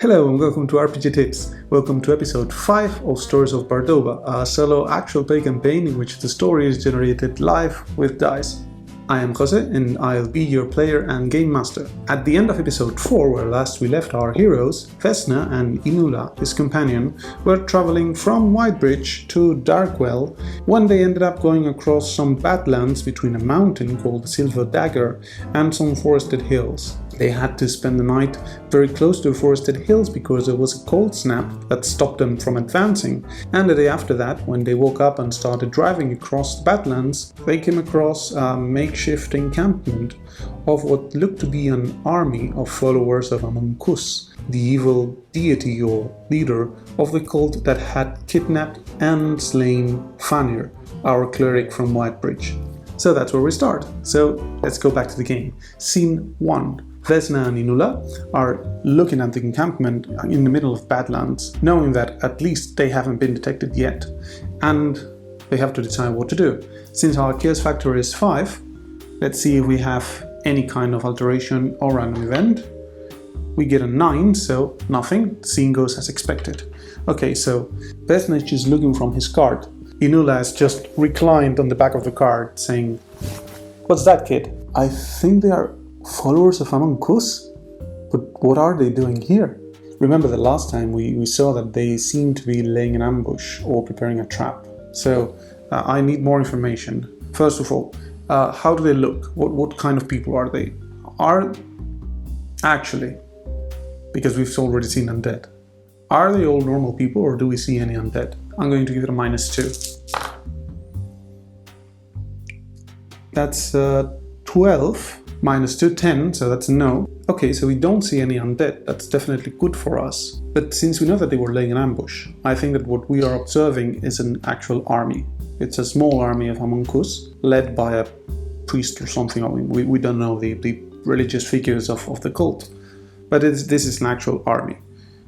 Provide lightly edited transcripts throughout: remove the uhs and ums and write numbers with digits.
Hello and welcome to RPG Tips. Welcome to episode 5 of Stories of Bardoba, a solo actual play campaign in which the story is generated live with dice. I am Jose and I'll be your player and game master. At the end of episode 4, where last we left our heroes, Vesna and Inula, his companion, were traveling from Whitebridge to Darkwell when they ended up going across some badlands between a mountain called the Silver Dagger and some forested hills. They had to spend the night very close to the forested hills because there was a cold snap that stopped them from advancing, and the day after that, when they woke up and started driving across the Badlands, they came across a makeshift encampment of what looked to be an army of followers of Amon Kuz, the evil deity or leader of the cult that had kidnapped and slain Fanir, our cleric from Whitebridge. So that's where we start. So let's go back to the game. Scene 1. Vesna and Inula are looking at the encampment in the middle of Badlands, knowing that at least they haven't been detected yet, and they have to decide what to do. Since our chaos factor is 5, let's see if we have any kind of alteration or random event. We get a 9, so nothing. The scene goes as expected. Okay, so Vesna is just looking from his cart. Inula has just reclined on the back of the cart, saying, "What's that, kid?" "I think they are followers of Amon Kuz? But what are they doing here?" Remember the last time we saw that they seem to be laying an ambush or preparing a trap. So I need more information. First of all, how do they look? What kind of people are they? Actually, because we've already seen undead. Are they all normal people or do we see any undead? I'm going to give it a -2. That's 12. -2, 10, so that's a no. Okay, so we don't see any undead. That's definitely good for us. But since we know that they were laying an ambush, I think that what we are observing is an actual army. It's a small army of Amon Kuz, led by a priest or something. I mean, we don't know the religious figures of the cult. But this is an actual army.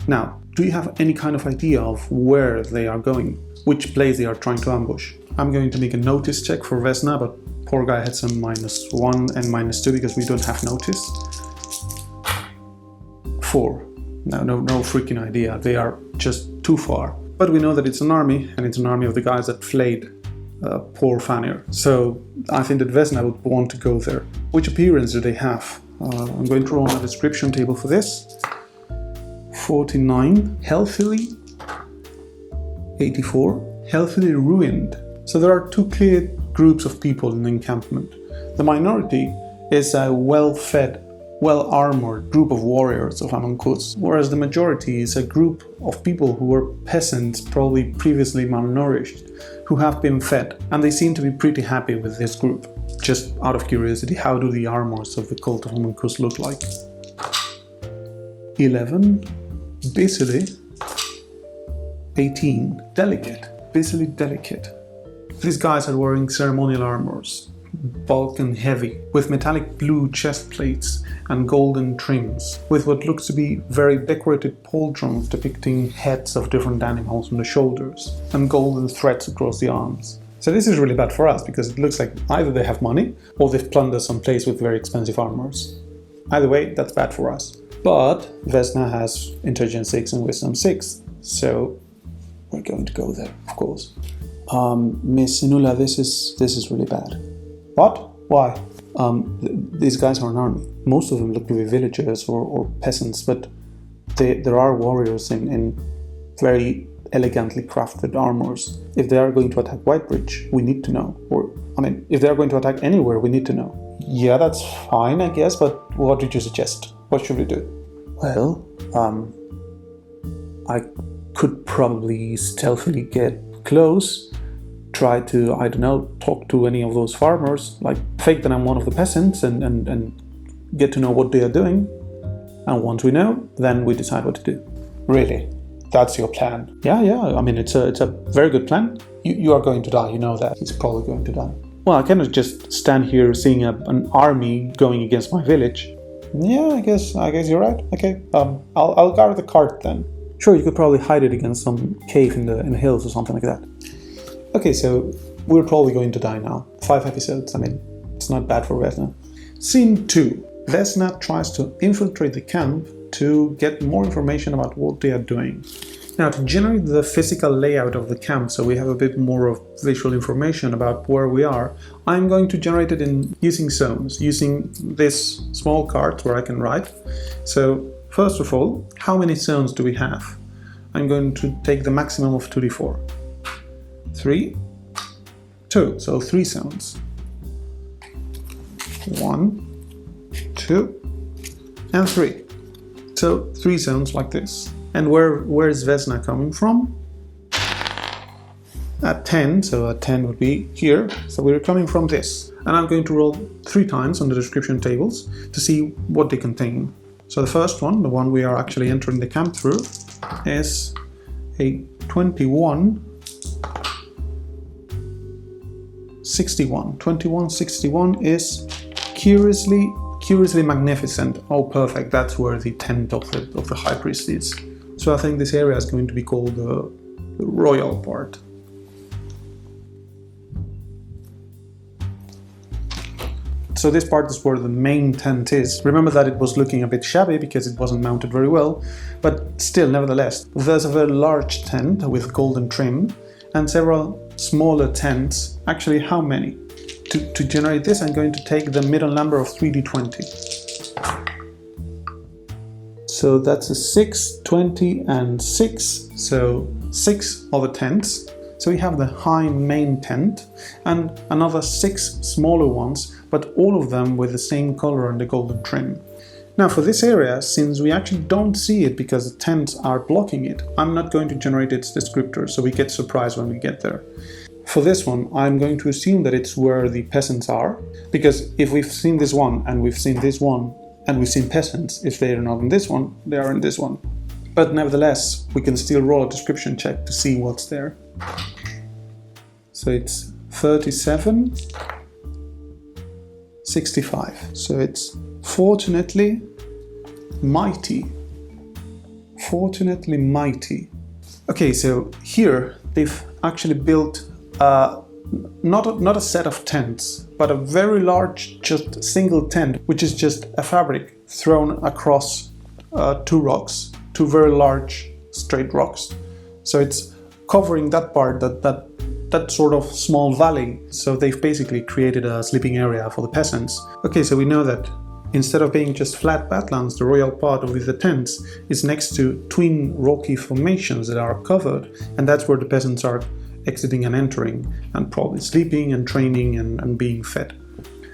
Now, do you have any kind of idea of where they are going? Which place they are trying to ambush? I'm going to make a notice check for Vesna, but poor guy had some -1 and -2 because we don't have notice. 4. No freaking idea. They are just too far. But we know that it's an army, and it's an army of the guys that flayed poor Fanir. So I think that Vesna would want to go there. Which appearance do they have? I'm going to roll on a description table for this. 49. Healthily. 84. Healthily ruined. So there are two clear groups of people in the encampment. The minority is a well-fed, well-armored group of warriors of Amon Kuz, whereas the majority is a group of people who were peasants, probably previously malnourished, who have been fed, and they seem to be pretty happy with this group. Just out of curiosity, how do the armors of the cult of Amon Kuz look like? 11. Busily. 18. Delicate. Busily delicate. These guys are wearing ceremonial armors, bulk and heavy, with metallic blue chest plates and golden trims, with what looks to be very decorated pauldrons depicting heads of different animals on the shoulders, and golden threads across the arms. So this is really bad for us, because it looks like either they have money, or they've plundered some place with very expensive armors. Either way, that's bad for us. But Vesna has intelligence 6 and wisdom 6, so we're going to go there, of course. Miss Inula, this is really bad. What? Why? These guys are an army. Most of them look to be villagers or peasants, but there are warriors in very elegantly crafted armors. If they are going to attack Whitebridge, we need to know. If they are going to attack anywhere, we need to know. Yeah, that's fine, I guess, but what did you suggest? What should we do? Well, I could probably stealthily get close, try to, I don't know, talk to any of those farmers, like fake that I'm one of the peasants and get to know what they are doing. And once we know, then we decide what to do. Really? That's your plan? Yeah. I mean, it's a very good plan. You are going to die, you know that. He's probably going to die. Well, I cannot just stand here seeing an army going against my village. Yeah, I guess you're right. Okay, I'll guard the cart then. Sure, you could probably hide it against some cave in the hills or something like that. Okay, so we're probably going to die now. 5 episodes, I mean, it's not bad for Vesna. Scene 2. Vesna tries to infiltrate the camp to get more information about what they are doing. Now, to generate the physical layout of the camp, so we have a bit more of visual information about where we are, I'm going to generate it using zones, using this small card where I can write. So, first of all, how many zones do we have? I'm going to take the maximum of 2d4. 3, 2, so 3 zones. 1, 2, and 3. So 3 zones like this. And where is Vesna coming from? At 10, so at 10 would be here. So we're coming from this. And I'm going to roll 3 times on the description tables to see what they contain. So the first one, the one we are actually entering the camp through, is a 21, 61. 21, 61 is curiously magnificent. Oh, perfect. That's where the tent of the High Priest is. So I think this area is going to be called the royal part. So this part is where the main tent is. Remember that it was looking a bit shabby because it wasn't mounted very well, but still, nevertheless, there's a very large tent with golden trim and several smaller tents. Actually, how many? To generate this, I'm going to take the middle number of 3d20. So that's a 6, 20, and 6. So 6 other tents. So we have the high main tent and another 6 smaller ones, but all of them with the same color and the golden trim. Now for this area, since we actually don't see it because the tents are blocking it, I'm not going to generate its descriptor, so we get surprised when we get there. For this one, I'm going to assume that it's where the peasants are, because if we've seen this one and we've seen this one and we've seen peasants, if they are not in this one, they are in this one. But nevertheless, we can still roll a description check to see what's there. So it's 37, 65. So it's fortunately mighty. Fortunately mighty. Okay, so here they've actually built not a set of tents, but a very large, just single tent, which is just a fabric thrown across 2 rocks, 2 very large straight rocks. So it's covering that part, that sort of small valley. So they've basically created a sleeping area for the peasants. Okay, so we know that instead of being just flat badlands, the royal part of the tents is next to twin rocky formations that are covered, and that's where the peasants are exiting and entering, and probably sleeping and training and being fed.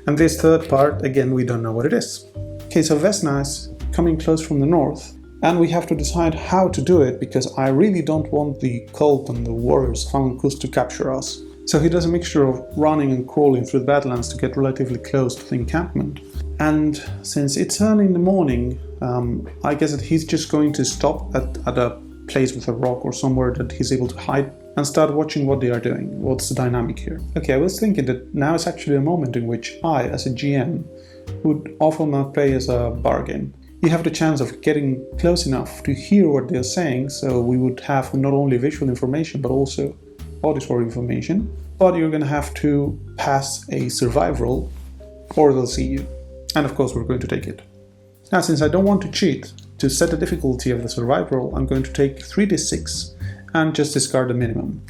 And this third part, again, we don't know what it is. Okay, so Vesna is coming close from the north, and we have to decide how to do it, because I really don't want the cult and the warriors Amon Kuz to capture us. So he does a mixture of running and crawling through the badlands to get relatively close to the encampment. And since it's early in the morning, I guess that he's just going to stop at a place with a rock or somewhere that he's able to hide and start watching what they are doing. What's the dynamic here? Okay, I was thinking that now is actually a moment in which I, as a GM, would offer my players a bargain. You have the chance of getting close enough to hear what they're saying, so we would have not only visual information but also auditory information, but you're going to have to pass a survive roll or they'll see you. And of course we're going to take it. Now, since I don't want to cheat, to set the difficulty of the survive roll, I'm going to take 3d6 and just discard the minimum.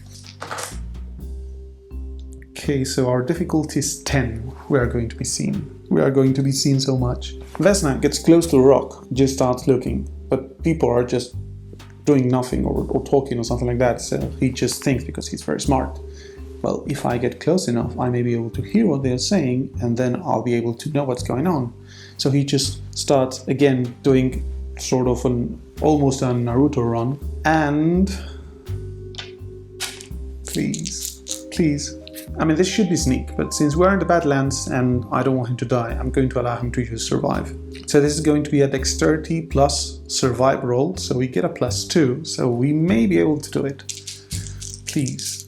Okay, so our difficulty is 10. We are going to be seen. We are going to be seen so much. Vesna gets close to a rock, just starts looking, but people are just doing nothing or talking or something like that, so he just thinks, because he's very smart, well, if I get close enough, I may be able to hear what they're saying, and then I'll be able to know what's going on. So he just starts again doing sort of almost a Naruto run, and please. I mean, this should be sneak, but since we're in the Badlands and I don't want him to die, I'm going to allow him to use survive. So this is going to be a dexterity plus survive roll, so we get a +2, so we may be able to do it. Please.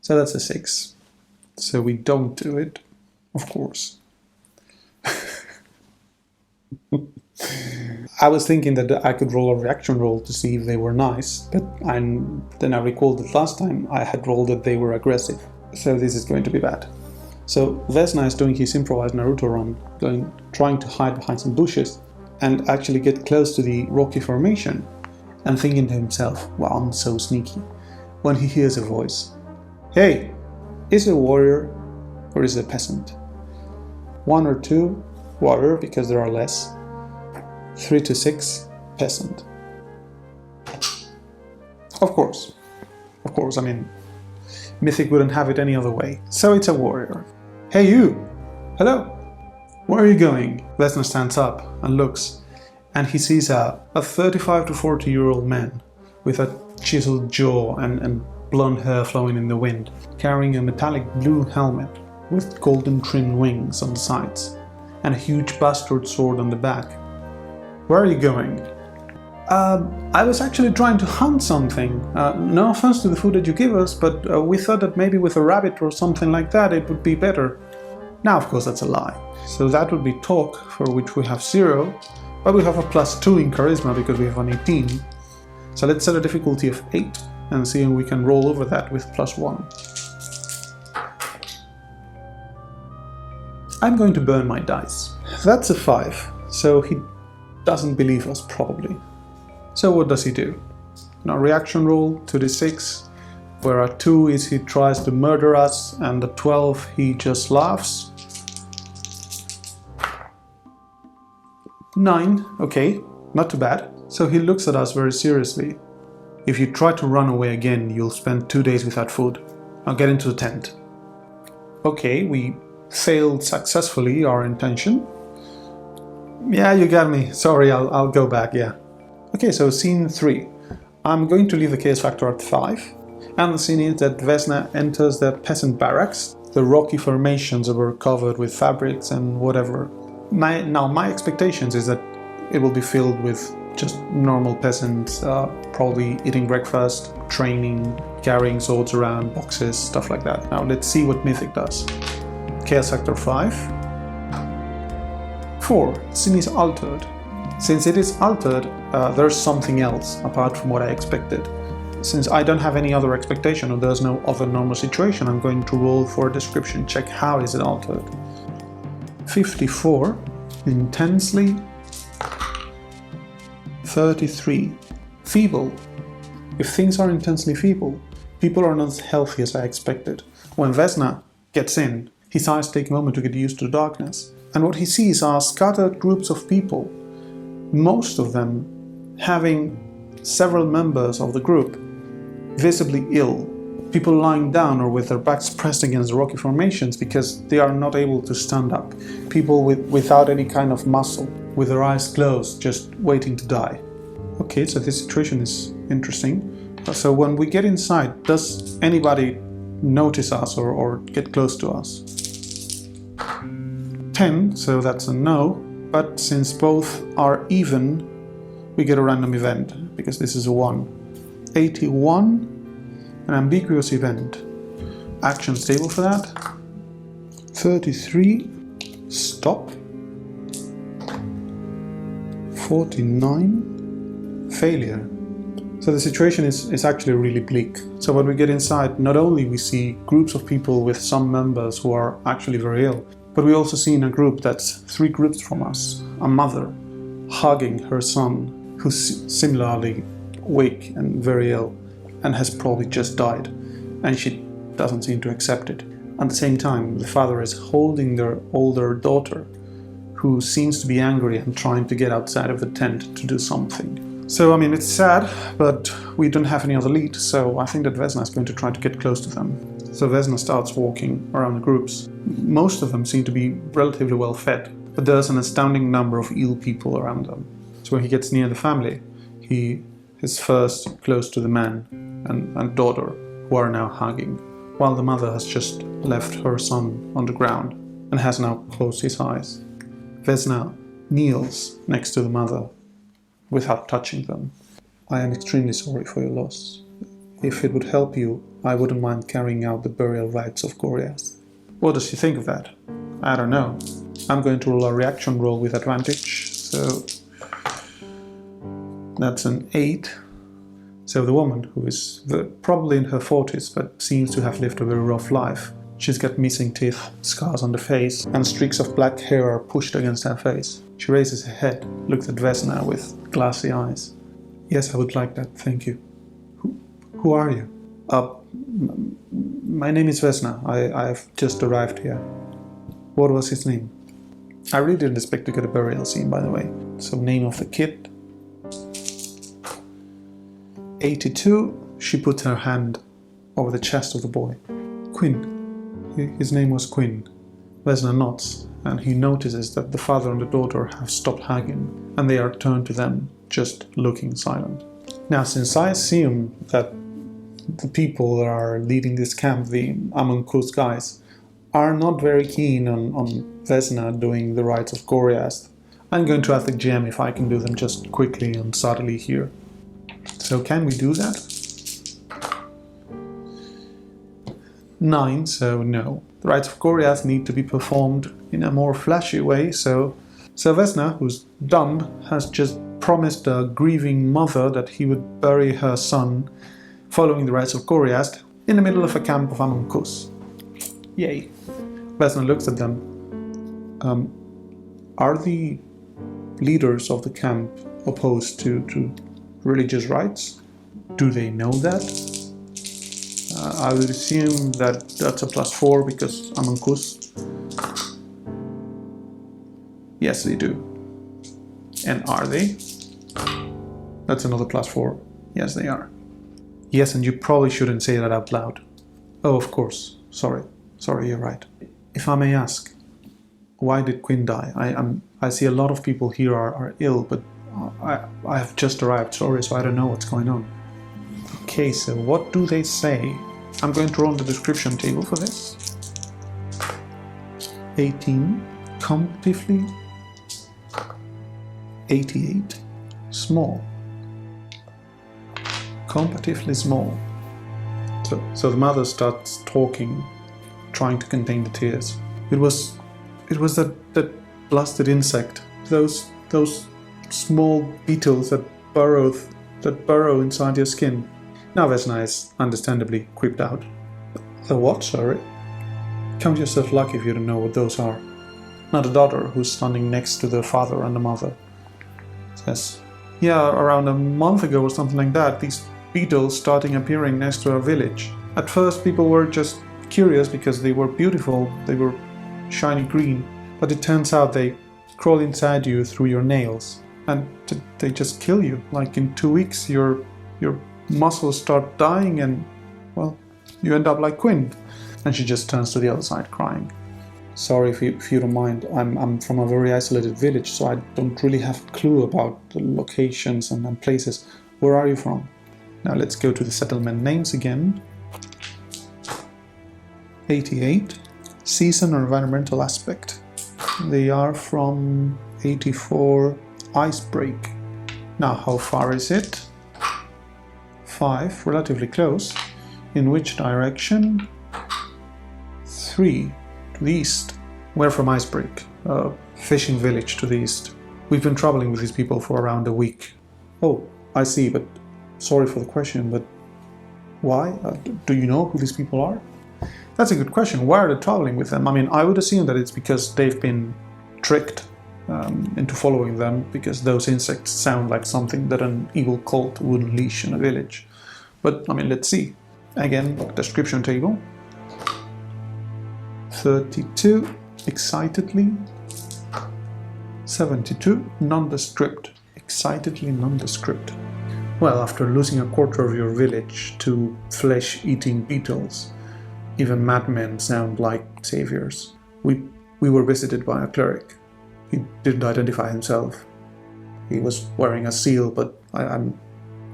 So that's a 6. So we don't do it, of course. I was thinking that I could roll a reaction roll to see if they were nice, but then I recalled that last time I had rolled that they were aggressive, so this is going to be bad. So Vesna is doing his improvised Naruto run, trying to hide behind some bushes and actually get close to the rocky formation, and thinking to himself, wow, I'm so sneaky, when he hears a voice. Hey, is it a warrior or is it a peasant? 1 or 2, warrior, because there are less. 3 to 6, peasant. Of course, I mean, Mythic wouldn't have it any other way. So it's a warrior. Hey you! Hello! Where are you going? Vesna stands up and looks, and he sees a 35 to 40-year-old man with a chiseled jaw and blonde hair flowing in the wind, carrying a metallic blue helmet with golden trimmed wings on the sides, and a huge bastard sword on the back. Where are you going? I was actually trying to hunt something. No offense to the food that you give us, but we thought that maybe with a rabbit or something like that it would be better. Now, of course, that's a lie. So that would be talk, for which we have 0, but we have a +2 in charisma because we have an 18. So let's set a difficulty of 8 and see if we can roll over that with +1. I'm going to burn my dice. That's a 5, so he doesn't believe us, probably. So what does he do? Now, reaction roll, 2d6, where a 2 is he tries to murder us, and a 12 he just laughs. 9, okay, not too bad. So he looks at us very seriously. If you try to run away again, you'll spend 2 days without food. Now get into the tent. Okay, we failed successfully our intention. Yeah, you got me. Sorry, I'll go back, yeah. Okay, so scene 3. I'm going to leave the chaos factor at 5. And the scene is that Vesna enters the peasant barracks. The rocky formations were covered with fabrics and whatever. My expectations is that it will be filled with just normal peasants, probably eating breakfast, training, carrying swords around, boxes, stuff like that. Now let's see what Mythic does. Chaos factor 5. 4. Scene is altered. Since it is altered, there's something else apart from what I expected. Since I don't have any other expectation or there's no other normal situation, I'm going to roll for a description check. How is it altered? 54. Intensely. 33. Feeble. If things are intensely feeble, people are not as healthy as I expected. When Vesna gets in, his eyes take a moment to get used to the darkness. And what he sees are scattered groups of people, most of them having several members of the group visibly ill. People lying down or with their backs pressed against the rocky formations because they are not able to stand up. People without any kind of muscle, with their eyes closed, just waiting to die. Okay, so this situation is interesting. So when we get inside, does anybody notice us or get close to us? 10, so that's a no. But since both are even, we get a random event, because this is a 1. 81, an ambiguous event. Action stable for that. 33, stop. 49, failure. So the situation is actually really bleak. So when we get inside, not only we see groups of people with some members who are actually very ill, but we also see in a group that's 3 groups from us, a mother hugging her son, who's similarly weak and very ill, and has probably just died, and she doesn't seem to accept it. At the same time, the father is holding their older daughter, who seems to be angry and trying to get outside of the tent to do something. So, I mean, it's sad, but we don't have any other lead, so I think that Vesna is going to try to get close to them. So Vesna starts walking around the groups. Most of them seem to be relatively well fed, but there's an astounding number of ill people around them. So when he gets near the family, he is first close to the man and daughter, who are now hugging, while the mother has just left her son on the ground and has now closed his eyes. Vesna kneels next to the mother without touching them. I am extremely sorry for your loss. If it would help you, I wouldn't mind carrying out the burial rites of Goriath. What does she think of that? I don't know. I'm going to roll a reaction roll with advantage, so That's an 8. So the woman, who is probably in her 40s but seems to have lived a very rough life, she's got missing teeth, scars on the face, and streaks of black hair are pushed against her face. She raises her head, looks at Vesna with glassy eyes. Yes, I would like that, thank you. Who are you? My name is Vesna. I've just arrived here. What was his name? I really didn't expect to get a burial scene, by the way. So, name of the kid. 82. She put her hand over the chest of the boy. Quinn. His name was Quinn. Vesna nods, and he notices that the father and the daughter have stopped hugging, and they are turned to them, just looking silent. Now, since I assume that the people that are leading this camp, the Amon Kuz guys, are not very keen on Vesna doing the rites of Goriast, I'm going to ask the GM if I can do them just quickly and subtly here. So can we do that? 9, so no. The rites of Goriast need to be performed in a more flashy way, so Vesna, who's dumb, has just promised a grieving mother that he would bury her son following the rites of Goriast in the middle of a camp of Amon Kuz. Yay. Vesna looks at them. Are the leaders of the camp opposed to religious rites? Do they know that? I would assume that that's a +4 because Amon Kuz. Yes, they do. And are they? That's another +4. Yes, they are. Yes, and you probably shouldn't say that out loud. Oh, of course. Sorry, you're right. If I may ask, why did Quinn die? I see a lot of people here are ill, but I have just arrived, sorry, so I don't know what's going on. Okay, so what do they say? I'm going to run the description table for this. 18, competitively. 88, small. Competitively small. So the mother starts talking, trying to contain the tears. It was that blasted insect. Those small beetles that burrow inside your skin. Now Vesna is understandably creeped out. The what, sorry? Count yourself lucky if you don't know what those are. Now the daughter, who's standing next to the father and the mother, says, yeah, around a month ago or something like that, these beetles starting appearing next to our village. At first people were just curious because they were beautiful, they were shiny green, but it turns out they crawl inside you through your nails and they just kill you. Like in 2 weeks your muscles start dying and, well, you end up like Quinn. And she just turns to the other side crying. Sorry if you don't mind, I'm from a very isolated village, so I don't really have a clue about the locations and places. Where are you from? Now let's go to the settlement names again. 88, season or environmental aspect. They are from 84, Icebreak. Now how far is it? 5, relatively close. In which direction? 3, to the east. We're from Icebreak, a fishing village to the east. We've been traveling with these people for around a week. Oh, I see, but sorry for the question, but why? Do you know who these people are? That's a good question. Why are they traveling with them? I mean, I would assume that it's because they've been tricked into following them, because those insects sound like something that an evil cult would unleash in a village. But, I mean, let's see. Again, description table. 32, excitedly. 72, nondescript. Excitedly nondescript. Well, after losing a quarter of your village to flesh-eating beetles, even madmen sound like saviors. We were visited by a cleric. He didn't identify himself. He was wearing a seal, but I'm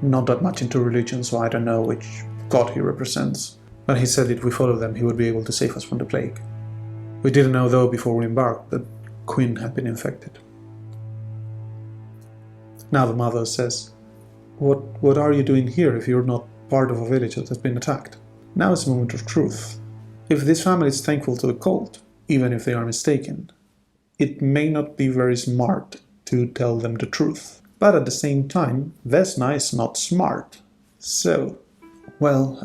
not that much into religion, so I don't know which god he represents. But he said if we follow them, he would be able to save us from the plague. We didn't know, though, before we embarked, that Quinn had been infected. Now the mother says, What are you doing here if you're not part of a village that has been attacked? Now is a moment of truth. If this family is thankful to the cult, even if they are mistaken, it may not be very smart to tell them the truth. But at the same time, Vesna is not smart. So, well,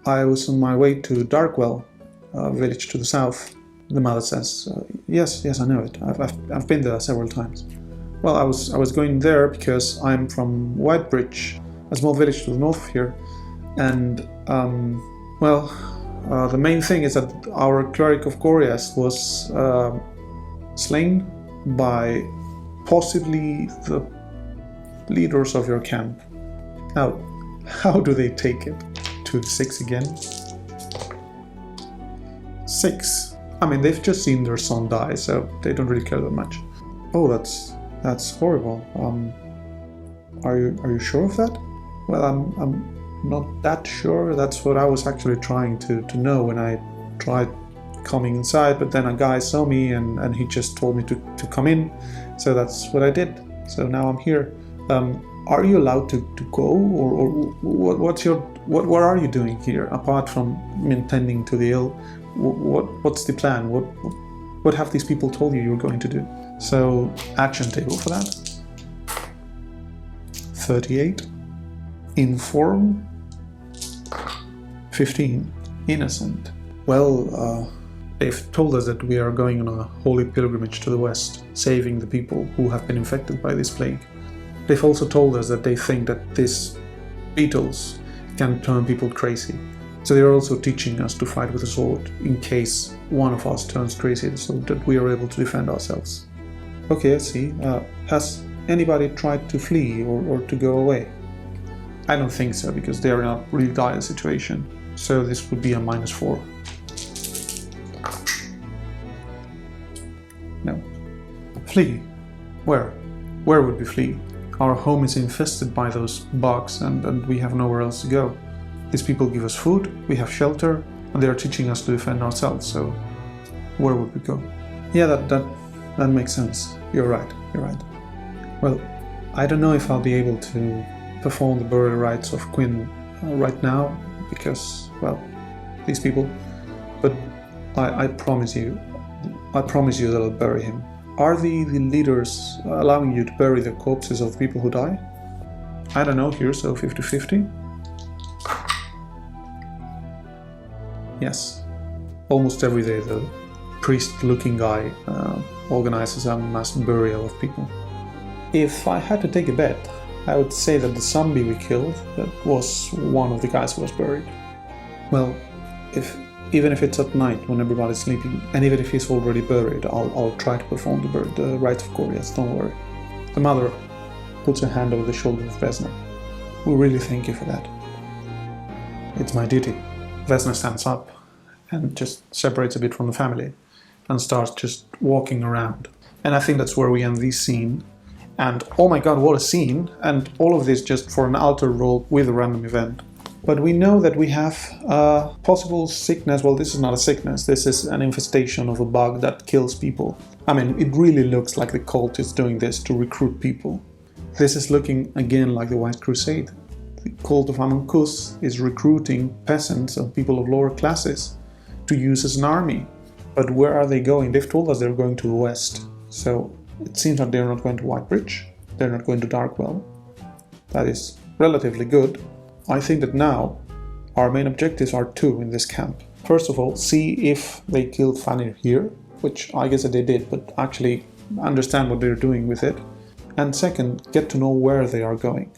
I was on my way to Darkwell, a village to the south. The mother says, yes, I know it. I've been there several times. Well, I was going there because I'm from Whitebridge, a small village to the north of here. And, the main thing is that our cleric of Gorias was slain by possibly the leaders of your camp. Now, how do they take it? 2 to 6 again? 6. I mean, they've just seen their son die, so they don't really care that much. Oh, that's horrible. Are you sure of that? Well, I'm not that sure. That's what I was actually trying to know when I tried coming inside, but then a guy saw me and he just told me to come in, so that's what I did. So now I'm here. Are you allowed to go, or what are you doing here apart from tending to the ill? What's the plan? What have these people told you you're going to do? So action table for that. 38. Inform. 15. Innocent. Well, they've told us that we are going on a holy pilgrimage to the west, saving the people who have been infected by this plague. They've also told us that they think that these beetles can turn people crazy. So they are also teaching us to fight with a sword in case one of us turns crazy, so that we are able to defend ourselves. Okay, I see. Has anybody tried to flee or to go away? I don't think so, because they are in a really dire situation. So this would be a -4. No. Flee? Where? Where would we flee? Our home is infested by those bugs and we have nowhere else to go. These people give us food, we have shelter, and they are teaching us to defend ourselves, so where would we go? Yeah, that makes sense. You're right. Well, I don't know if I'll be able to perform the burial rites of Cuillin right now, because, well, these people, but I promise you that I'll bury him. Are the leaders allowing you to bury the corpses of people who die? I don't know here, so 50-50? Yes. Almost every day the priest-looking guy organizes a mass burial of people. If I had to take a bet, I would say that the zombie we killed, that was one of the guys who was buried. Well, even if it's at night when everybody's sleeping, and even if he's already buried, I'll try to perform the rites of Gorias, don't worry. The mother puts her hand over the shoulder of Vesna. We really thank you for that. It's my duty. Vesna stands up and just separates a bit from the family and starts just walking around. And I think that's where we end this scene. And oh my god, what a scene! And all of this just for an altar roll with a random event. But we know that we have a possible sickness. Well, this is not a sickness, this is an infestation of a bug that kills people. I mean, it really looks like the cult is doing this to recruit people. This is looking again like the White Crusade. The cult of Amon Kuz is recruiting peasants and people of lower classes to use as an army. But where are they going? They've told us they're going to the west. So it seems like they're not going to Whitebridge, they're not going to Darkwell. That is relatively good. I think that now our main objectives are 2 in this camp. First of all, see if they killed Fanny here, which I guess that they did, but actually understand what they're doing with it. And second, get to know where they are going.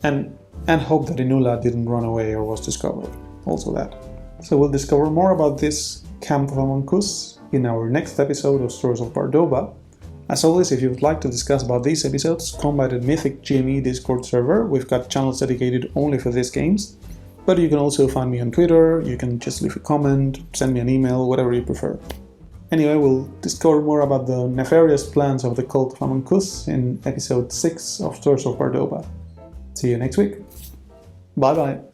And hope that Inula didn't run away or was discovered. Also that. So we'll discover more about this camp of Amon Kuz in our next episode of Stories of Bardoba. As always, if you would like to discuss about these episodes, come by the Mythic GME Discord server. We've got channels dedicated only for these games. But you can also find me on Twitter, you can just leave a comment, send me an email, whatever you prefer. Anyway, we'll discover more about the nefarious plans of the cult of Amon Kuz in episode 6 of Stories of Bardoba. See you next week. Bye bye.